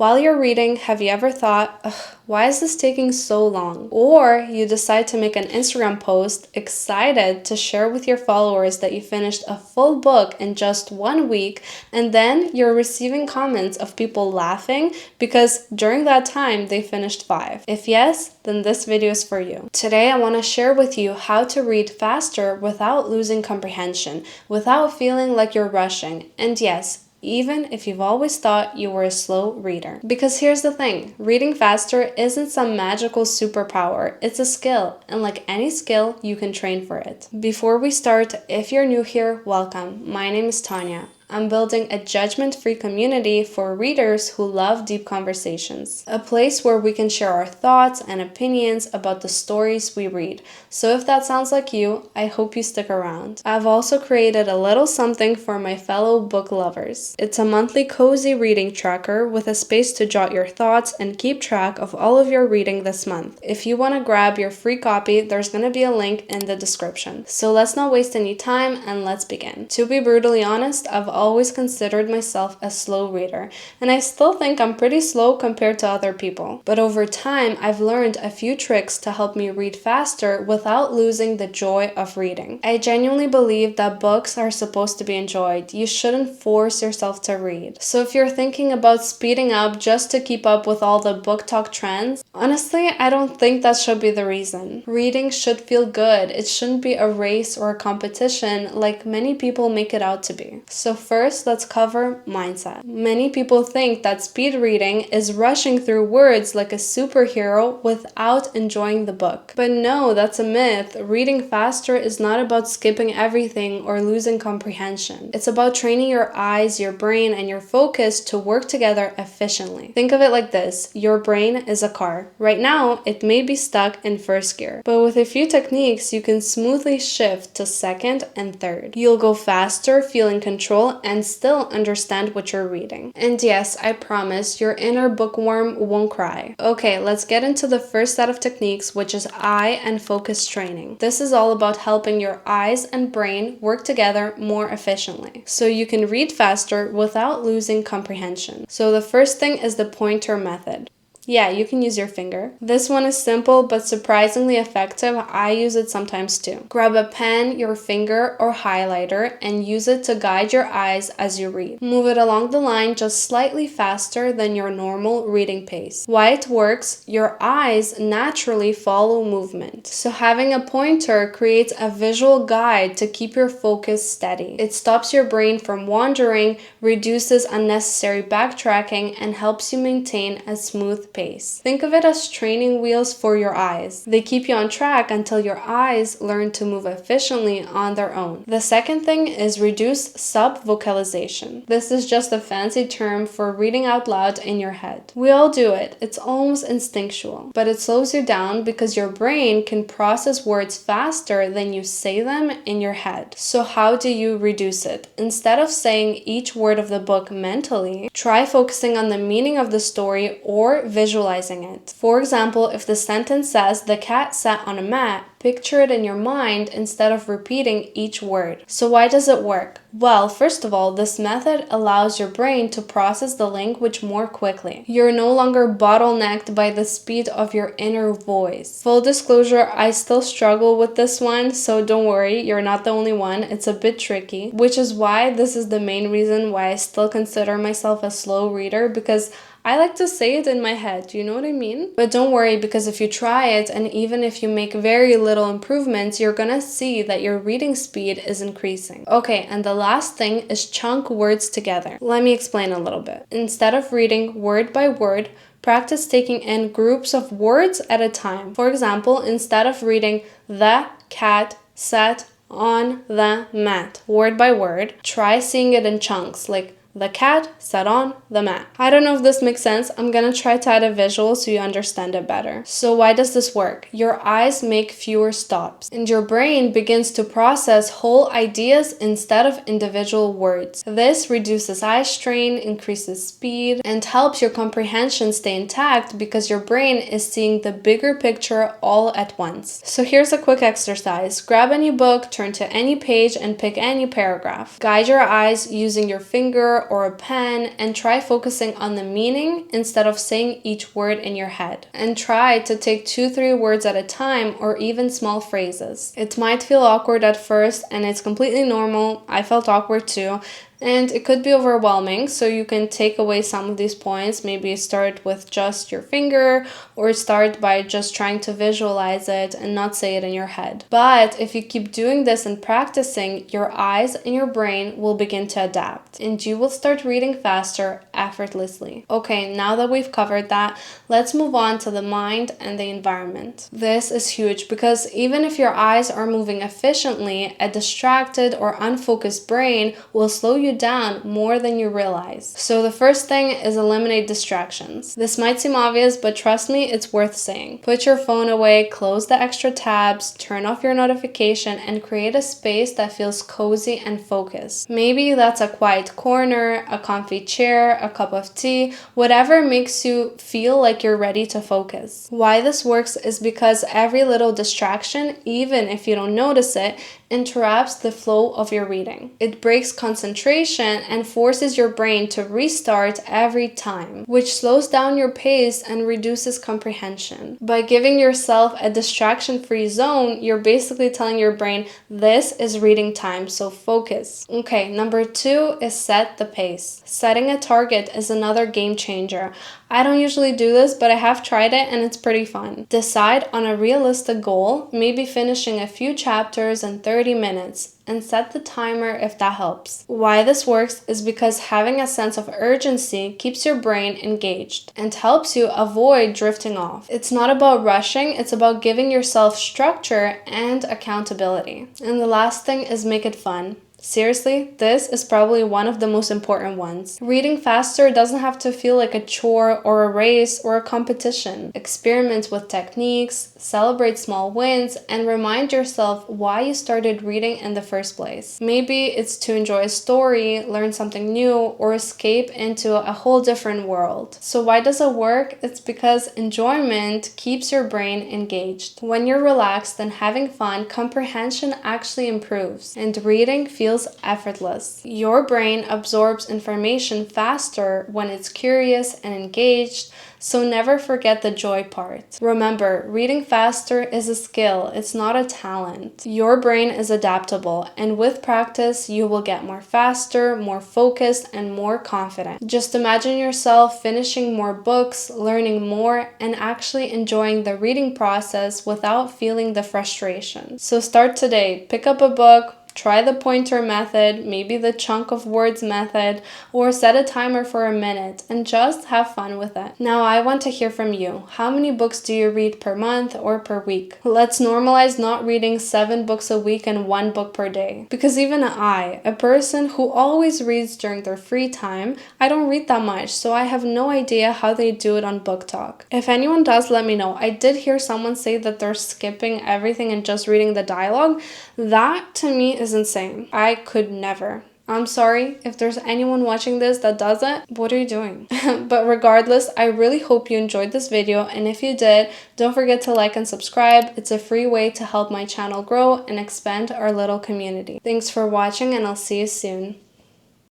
While you're reading, have you ever thought, ugh, why is this taking so long? Or you decide to make an Instagram post excited to share with your followers that you finished a full book in just 1 week, and then you're receiving comments of people laughing because during that time they finished 5. If yes, then this video is for you. Today I want to share with you how to read faster without losing comprehension, without feeling like you're rushing, and yes, even if you've always thought you were a slow reader. Because here's the thing, reading faster isn't some magical superpower, it's a skill, and like any skill, you can train for it. Before we start, if you're new here, welcome. My name is Tanya. I'm building a judgment-free community for readers who love deep conversations. A place where we can share our thoughts and opinions about the stories we read. So if that sounds like you, I hope you stick around. I've also created a little something for my fellow book lovers. It's a monthly cozy reading tracker with a space to jot your thoughts and keep track of all of your reading this month. If you want to grab your free copy, there's going to be a link in the description. So let's not waste any time and let's begin. To be brutally honest, I've always considered myself a slow reader, and I still think I'm pretty slow compared to other people. But over time, I've learned a few tricks to help me read faster without losing the joy of reading. I genuinely believe that books are supposed to be enjoyed. You shouldn't force yourself to read. So if you're thinking about speeding up just to keep up with all the BookTok trends, honestly, I don't think that should be the reason. Reading should feel good. It shouldn't be a race or a competition like many people make it out to be. So first, let's cover mindset. Many people think that speed reading is rushing through words like a superhero without enjoying the book. But no, that's a myth. Reading faster is not about skipping everything or losing comprehension. It's about training your eyes, your brain, and your focus to work together efficiently. Think of it like this. Your brain is a car. Right now, it may be stuck in first gear, but with a few techniques, you can smoothly shift to second and third. You'll go faster, feel in control, and still understand what you're reading. And yes, I promise your inner bookworm won't cry. Okay, let's get into the first set of techniques, which is eye and focus training. This is all about helping your eyes and brain work together more efficiently, so you can read faster without losing comprehension. So the first thing is the pointer method. Yeah, you can use your finger. This one is simple but surprisingly effective. I use it sometimes too. Grab a pen, your finger, or highlighter and use it to guide your eyes as you read. Move it along the line just slightly faster than your normal reading pace. Why it works? Your eyes naturally follow movement. So having a pointer creates a visual guide to keep your focus steady. It stops your brain from wandering, reduces unnecessary backtracking, and helps you maintain a smooth pace. Think of it as training wheels for your eyes. They keep you on track until your eyes learn to move efficiently on their own. The second thing is reduce sub-vocalization. This is just a fancy term for reading out loud in your head. We all do it. It's almost instinctual, but it slows you down because your brain can process words faster than you say them in your head. So how do you reduce it? Instead of saying each word of the book mentally, try focusing on the meaning of the story or visualizing it. For example, if the sentence says, "The cat sat on a mat," picture it in your mind instead of repeating each word. So why does it work? Well, first of all, this method allows your brain to process the language more quickly. You're no longer bottlenecked by the speed of your inner voice. Full disclosure, I still struggle with this one, so don't worry, you're not the only one. It's a bit tricky, which is why this is the main reason why I still consider myself a slow reader, because I like to say it in my head, do you know what I mean? But don't worry, because if you try it, and even if you make very little improvements, you're gonna see that your reading speed is increasing. Okay, and the last thing is chunk words together. Let me explain a little bit. Instead of reading word by word, practice taking in groups of words at a time. For example, instead of reading "the cat sat on the mat" word by word, try seeing it in chunks, like "The cat sat on the mat." I don't know if this makes sense. I'm gonna try to add a visual so you understand it better. So why does this work? Your eyes make fewer stops, and your brain begins to process whole ideas instead of individual words. This reduces eye strain, increases speed, and helps your comprehension stay intact because your brain is seeing the bigger picture all at once. So here's a quick exercise. Grab any book, turn to any page, and pick any paragraph. Guide your eyes using your finger paper or a pen and try focusing on the meaning instead of saying each word in your head. And try to take 2-3 words at a time or even small phrases. It might feel awkward at first, and it's completely normal. I felt awkward too. And it could be overwhelming, so you can take away some of these points. Maybe start with just your finger, or start by just trying to visualize it and not say it in your head. But if you keep doing this and practicing, your eyes and your brain will begin to adapt, and you will start reading faster effortlessly. Okay, now that we've covered that, let's move on to the mind and the environment. This is huge because even if your eyes are moving efficiently, a distracted or unfocused brain will slow you down more than you realize. So the first thing is eliminate distractions. This might seem obvious, but trust me, it's worth saying. Put your phone away, close the extra tabs, turn off your notification, and create a space that feels cozy and focused. Maybe that's a quiet corner, a comfy chair, a cup of tea, whatever makes you feel like you're ready to focus. Why this works is because every little distraction, even if you don't notice it, interrupts the flow of your reading. It breaks concentration and forces your brain to restart every time, which slows down your pace and reduces comprehension. By giving yourself a distraction-free zone, you're basically telling your brain, this is reading time, so focus. Okay, number 2 is set the pace. Setting a target is another game changer. I don't usually do this, but I have tried it and it's pretty fun. Decide on a realistic goal, maybe finishing a few chapters in 30 minutes, and set the timer if that helps. Why this works is because having a sense of urgency keeps your brain engaged and helps you avoid drifting off. It's not about rushing, it's about giving yourself structure and accountability. And the last thing is make it fun. Seriously, this is probably one of the most important ones. Reading faster doesn't have to feel like a chore or a race or a competition. Experiment with techniques, celebrate small wins, and remind yourself why you started reading in the first place. Maybe it's to enjoy a story, learn something new, or escape into a whole different world. So why does it work? It's because enjoyment keeps your brain engaged. When you're relaxed and having fun, comprehension actually improves, and reading feels effortless. Your brain absorbs information faster when it's curious and engaged, so never forget the joy part. Remember, reading faster is a skill, it's not a talent. Your brain is adaptable, and with practice, you will get more faster, more focused, and more confident. Just imagine yourself finishing more books, learning more, and actually enjoying the reading process without feeling the frustration. So start today. Pick up a book, try the pointer method, maybe the chunk of words method, or set a timer for a minute and just have fun with it. Now I want to hear from you. How many books do you read per month or per week? Let's normalize not reading 7 books a week and 1 book per day. Because even I, a person who always reads during their free time, I don't read that much, so I have no idea how they do it on BookTok. If anyone does, let me know. I did hear someone say that they're skipping everything and just reading the dialogue. That to me is insane. I could never. I'm sorry if there's anyone watching this that does it. What are you doing? But regardless, I really hope you enjoyed this video, and if you did, don't forget to like and subscribe. It's a free way to help my channel grow and expand our little community. Thanks for watching, and I'll see you soon.